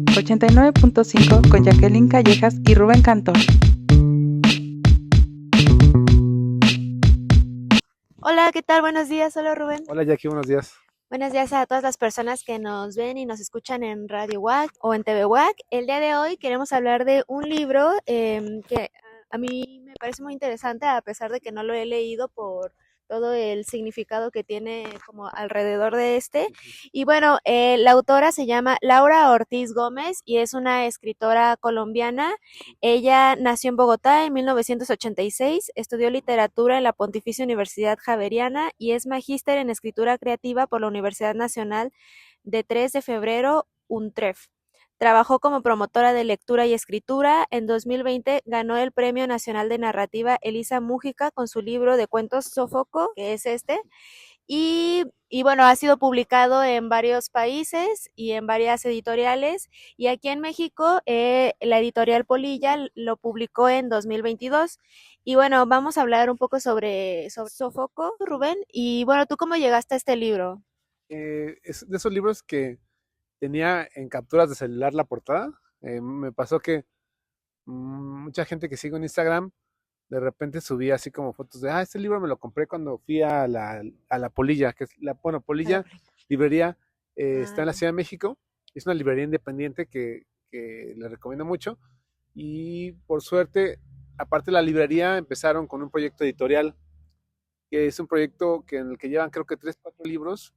Rey 89.5 con Jacqueline Callejas y Rubén Cantor. Hola, ¿qué tal? Buenos días. Hola, Rubén. Hola Jackie, buenos días. Buenos días a todas las personas que nos ven y nos escuchan en Radio WAC o en TV WAC. El día de hoy queremos hablar de un libro que a mí me parece muy interesante, a pesar de que no lo he leído por todo el significado que tiene como alrededor de este. Y bueno, la autora se llama Laura Ortiz Gómez y es una escritora colombiana. Ella nació en Bogotá en 1986, estudió literatura en la Pontificia Universidad Javeriana y es magíster en escritura creativa por la Universidad Nacional de 3 de febrero, UNTREF. Trabajó como promotora de lectura y escritura. En 2020 ganó el Premio Nacional de Narrativa Elisa Mújica con su libro de cuentos Sofoco, que es este. Y bueno, ha sido publicado en varios países y en varias editoriales. Y aquí en México, la editorial Polilla lo publicó en 2022. Y bueno, vamos a hablar un poco sobre Sofoco, Rubén. Y bueno, ¿tú cómo llegaste a este libro? Es de esos libros que tenía en capturas de celular la portada. Me pasó que mucha gente que sigo en Instagram de repente subía así como fotos de, este libro me lo compré cuando fui a la Polilla, que es bueno, A la Polilla, Polilla. librería, Ah, está en la ya. Ciudad de México. Es una librería independiente que le recomiendo mucho. Y por suerte, aparte de la librería, empezaron con un proyecto editorial, que es un proyecto en el que llevan creo que 3, 4 libros,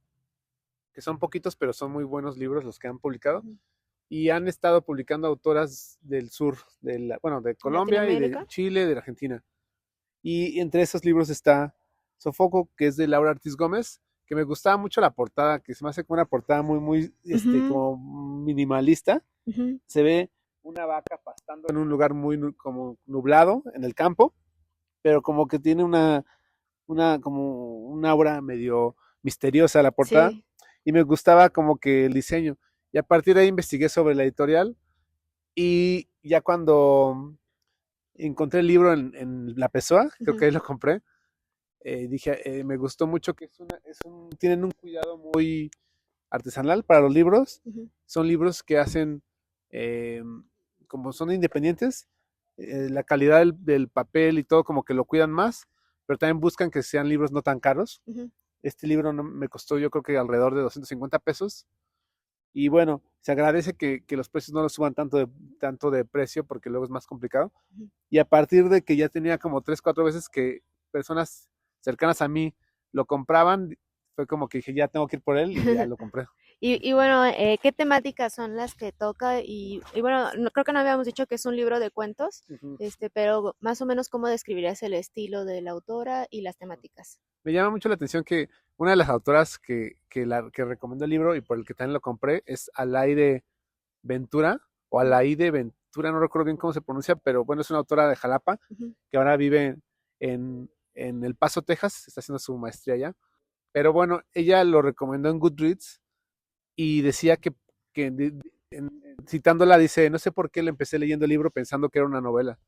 que son poquitos, pero son muy buenos libros los que han publicado. Ujú. Y han estado publicando autoras del sur, bueno, de Colombia y de Latinoamérica. Chile, de la Argentina. Y entre esos libros está Sofoco, que es de Laura Ortiz Gómez, que me gustaba mucho la portada, que se me hace como una portada muy, muy, Ujú, como minimalista. ujú. Se ve una vaca pastando en un lugar muy como nublado en el campo, pero como que tiene como una aura medio misteriosa la portada, Sí. y me gustaba como que el diseño. Y a partir de ahí investigué sobre la editorial, y ya cuando encontré el libro en la Pessoa, creo que Ujú. ahí lo compré, dije, me gustó mucho que tienen un cuidado muy artesanal para los libros. Ujú. Son libros que hacen, eh, como son independientes, la calidad del papel y todo como que lo cuidan más, pero también buscan que sean libros no tan caros. Ujú. Este libro me costó yo creo que alrededor de 250 pesos. Y bueno, se agradece que los precios no lo suban tanto de precio, porque luego es más complicado. Ujú. Y a partir de que ya tenía como 3, 4 veces que personas cercanas a mí lo compraban, fue como que dije, ya tengo que ir por él, y ya lo compré. Y bueno, ¿qué temáticas son las que toca? Y bueno, creo que no habíamos dicho que es un libro de cuentos, Ujú. pero más o menos cómo describirías el estilo de la autora y las temáticas. Me llama mucho la atención que una de las autoras que recomendó el libro y por el que también lo compré es Alaide Ventura, o Ujú. Alaide Ventura, no recuerdo bien cómo se pronuncia, pero bueno, es una autora de Jalapa Ujú. que ahora vive en El Paso, Texas, está haciendo su maestría allá. Pero bueno, ella lo recomendó en Goodreads, y decía citándola, dice, no sé por qué le empecé leyendo el libro pensando que era una novela.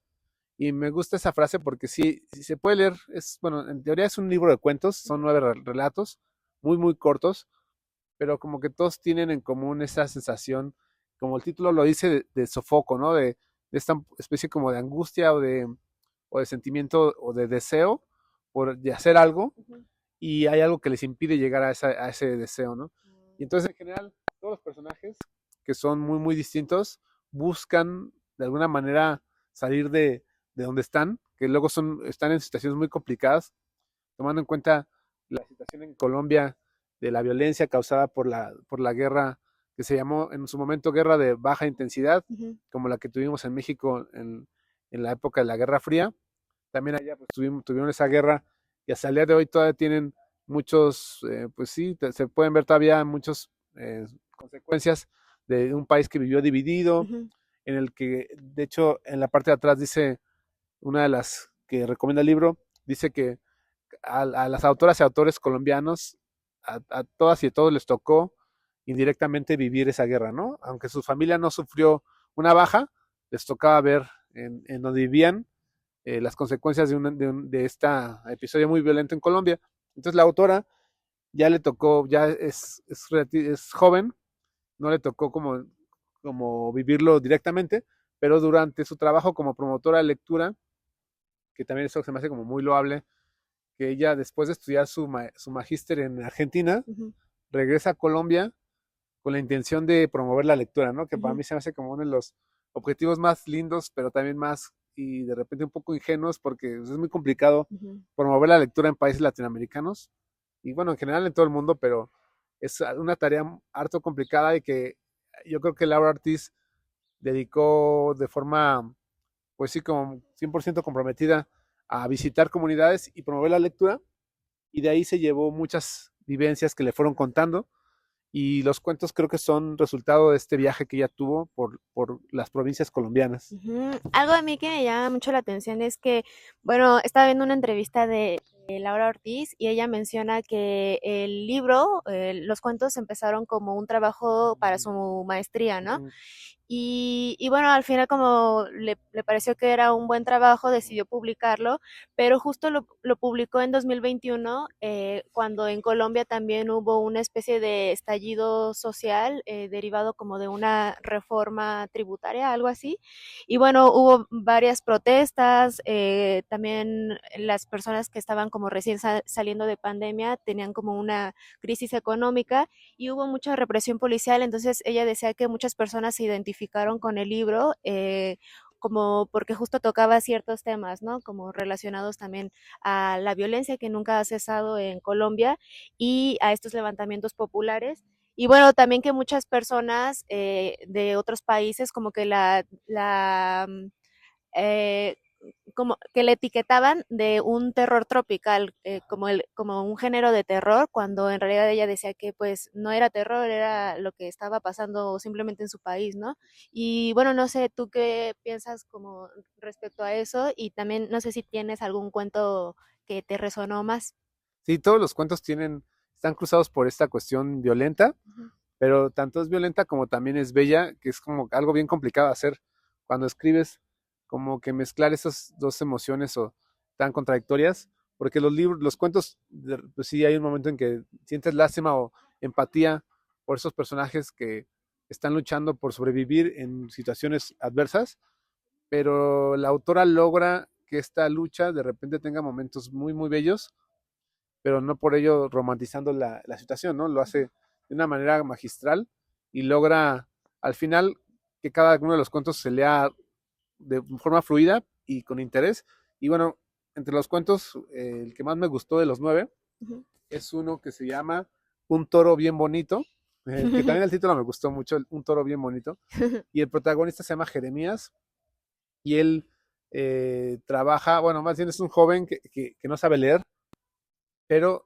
Y me gusta esa frase porque sí, sí se puede leer, bueno, en teoría es un libro de cuentos, son 9 relatos, muy, muy cortos, pero como que todos tienen en común esa sensación, como el título lo dice, de sofoco, ¿no? De esta especie como de angustia, o de sentimiento o de deseo de hacer algo, Ujú. y hay algo que les impide llegar a ese deseo, ¿no? Y entonces, en general, todos los personajes, que son muy, muy distintos, buscan de alguna manera salir de donde están, que luego están en situaciones muy complicadas, tomando en cuenta la situación en Colombia, de la violencia causada por la guerra que se llamó en su momento guerra de baja intensidad, Ujú. como la que tuvimos en México en la época de la Guerra Fría. También allá pues tuvieron esa guerra, y hasta el día de hoy todavía tienen muchos, pues sí, se pueden ver todavía muchas consecuencias de un país que vivió dividido, Ujú. en el que, de hecho, en la parte de atrás dice, una de las que recomienda el libro, dice que a las autoras y autores colombianos, a todas y a todos les tocó indirectamente vivir esa guerra, ¿no? Aunque su familia no sufrió una baja, les tocaba ver en donde vivían, las consecuencias de este episodio muy violento en Colombia. Entonces la autora ya le tocó, ya es joven, no le tocó como como vivirlo directamente, pero durante su trabajo como promotora de lectura, que también eso se me hace como muy loable, que ella después de estudiar su magíster en Argentina, Ujú, regresa a Colombia con la intención de promover la lectura, ¿no? Que para ujú, mí se me hace como uno de los objetivos más lindos, pero también más y de repente un poco ingenuos, porque es muy complicado ujú. promover la lectura en países latinoamericanos y bueno, en general en todo el mundo, pero es una tarea harto complicada y que yo creo que Laura Ortiz dedicó de forma, pues sí, como 100% comprometida a visitar comunidades y promover la lectura, y de ahí se llevó muchas vivencias que le fueron contando, y los cuentos creo que son resultado de este viaje que ella tuvo por las provincias colombianas. Ujú. Algo a mí que me llama mucho la atención es que, bueno, estaba viendo una entrevista de Laura Ortiz y ella menciona que el libro, los cuentos empezaron como un trabajo para su maestría, ¿no? Ujú. Y bueno, al final como le pareció que era un buen trabajo, decidió publicarlo, pero justo lo publicó en 2021, cuando en Colombia también hubo una especie de estallido social derivado como de una reforma tributaria, algo así. Y bueno, hubo varias protestas, también las personas que estaban como recién saliendo de pandemia tenían como una crisis económica y hubo mucha represión policial, entonces ella decía que muchas personas se identificaron con el libro, como porque justo tocaba ciertos temas, ¿no? Como relacionados también a la violencia que nunca ha cesado en Colombia y a estos levantamientos populares. Y bueno, también que muchas personas de otros países como que eh, como que le etiquetaban de un terror tropical, como un género de terror, cuando en realidad ella decía que pues no era terror, era lo que estaba pasando simplemente en su país, ¿no? Y bueno, no sé, ¿tú qué piensas como respecto a eso? Y también no sé si tienes algún cuento que te resonó más. Sí, todos los cuentos están cruzados por esta cuestión violenta, Ujú, pero tanto es violenta como también es bella, que es como algo bien complicado de hacer cuando escribes, como que mezclar esas dos emociones o tan contradictorias, porque los cuentos, pues sí, hay un momento en que sientes lástima o empatía por esos personajes que están luchando por sobrevivir en situaciones adversas, pero la autora logra que esta lucha de repente tenga momentos muy, muy bellos, pero no por ello romantizando la situación, ¿no? Lo hace de una manera magistral y logra al final que cada uno de los cuentos se lea de forma fluida y con interés. Y bueno, entre los cuentos, el que más me gustó de los 9 ujú. es uno que se llama Un toro bien bonito, que también el título me gustó mucho, Un toro bien bonito. Y el protagonista se llama Jeremías y él trabaja, bueno, más bien es un joven que no sabe leer, pero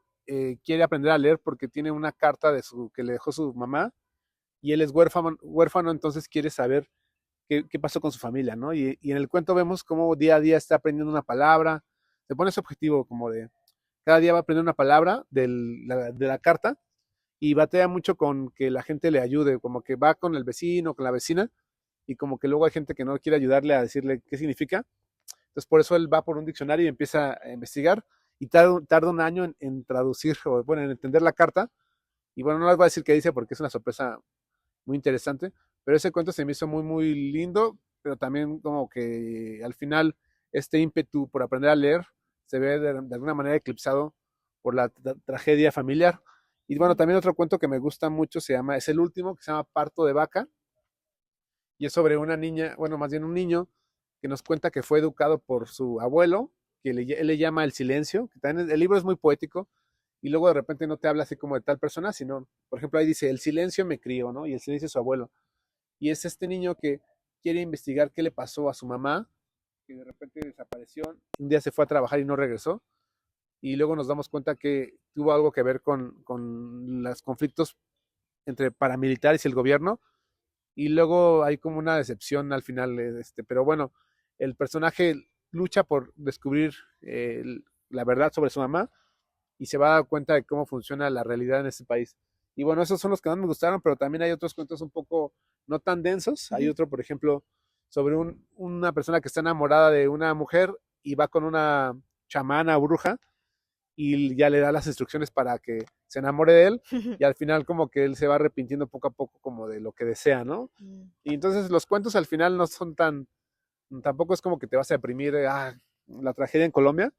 quiere aprender a leer porque tiene una carta que le dejó su mamá y él es huérfano, entonces quiere saber qué pasó con su familia, ¿no? Y en el cuento vemos cómo día a día está aprendiendo una palabra, se pone ese objetivo como de cada día va a aprender una palabra de la carta y batea mucho con que la gente le ayude, como que va con el vecino, con la vecina y como que luego hay gente que no quiere ayudarle a decirle qué significa. Entonces por eso él va por un diccionario y empieza a investigar y tarda un año en traducir o bueno, en entender la carta. Y bueno, no les voy a decir qué dice porque es una sorpresa muy interesante, pero ese cuento se me hizo muy, muy lindo, pero también como que al final este ímpetu por aprender a leer se ve de alguna manera eclipsado por la tragedia familiar. Y bueno, también otro cuento que me gusta mucho es el último, que se llama Parto de Vaca, y es sobre una niña, bueno, más bien un niño, que nos cuenta que fue educado por su abuelo, él le llama El Silencio, que también el libro es muy poético, y luego de repente no te habla así como de tal persona, sino, por ejemplo, ahí dice, el silencio me crió, ¿no? Y el silencio es su abuelo. Y es este niño que quiere investigar qué le pasó a su mamá, que de repente desapareció, un día se fue a trabajar y no regresó, y luego nos damos cuenta que tuvo algo que ver con los conflictos entre paramilitares y el gobierno, y luego hay como una decepción al final, pero bueno, el personaje lucha por descubrir la verdad sobre su mamá y se va a dar cuenta de cómo funciona la realidad en ese país. Y bueno, esos son los que más me gustaron, pero también hay otros cuentos un poco no tan densos. Hay Ujú. otro, por ejemplo, sobre una persona que está enamorada de una mujer y va con una chamana o bruja y ya le da las instrucciones para que se enamore de él y al final como que él se va arrepintiendo poco a poco como de lo que desea, ¿no? Y entonces los cuentos al final no son tampoco es como que te vas a deprimir de, la tragedia en Colombia,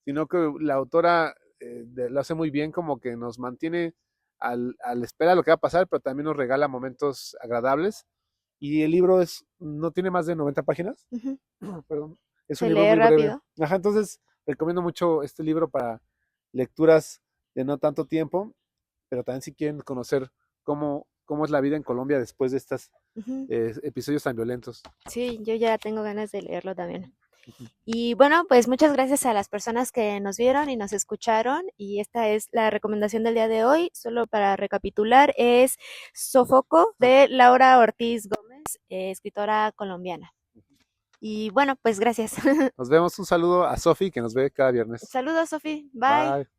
sino que la autora lo hace muy bien, como que nos mantiene a la espera de lo que va a pasar, pero también nos regala momentos agradables. Y el libro no tiene más de 90 páginas, Ujú. perdón, es un Se libro lee muy breve. rápido. Ajá, entonces recomiendo mucho este libro para lecturas de no tanto tiempo, pero también si quieren conocer cómo es la vida en Colombia después de estos Ujú. episodios tan violentos. Sí, yo ya tengo ganas de leerlo también. Ujú. Y bueno, pues muchas gracias a las personas que nos vieron y nos escucharon. Y esta es la recomendación del día de hoy. Solo para recapitular, es Sofoco de Laura Ortiz Gómez, escritora colombiana. Y bueno, pues gracias. Nos vemos, un saludo a Sofi que nos ve cada viernes. Saludos, Sofi. Bye. Bye.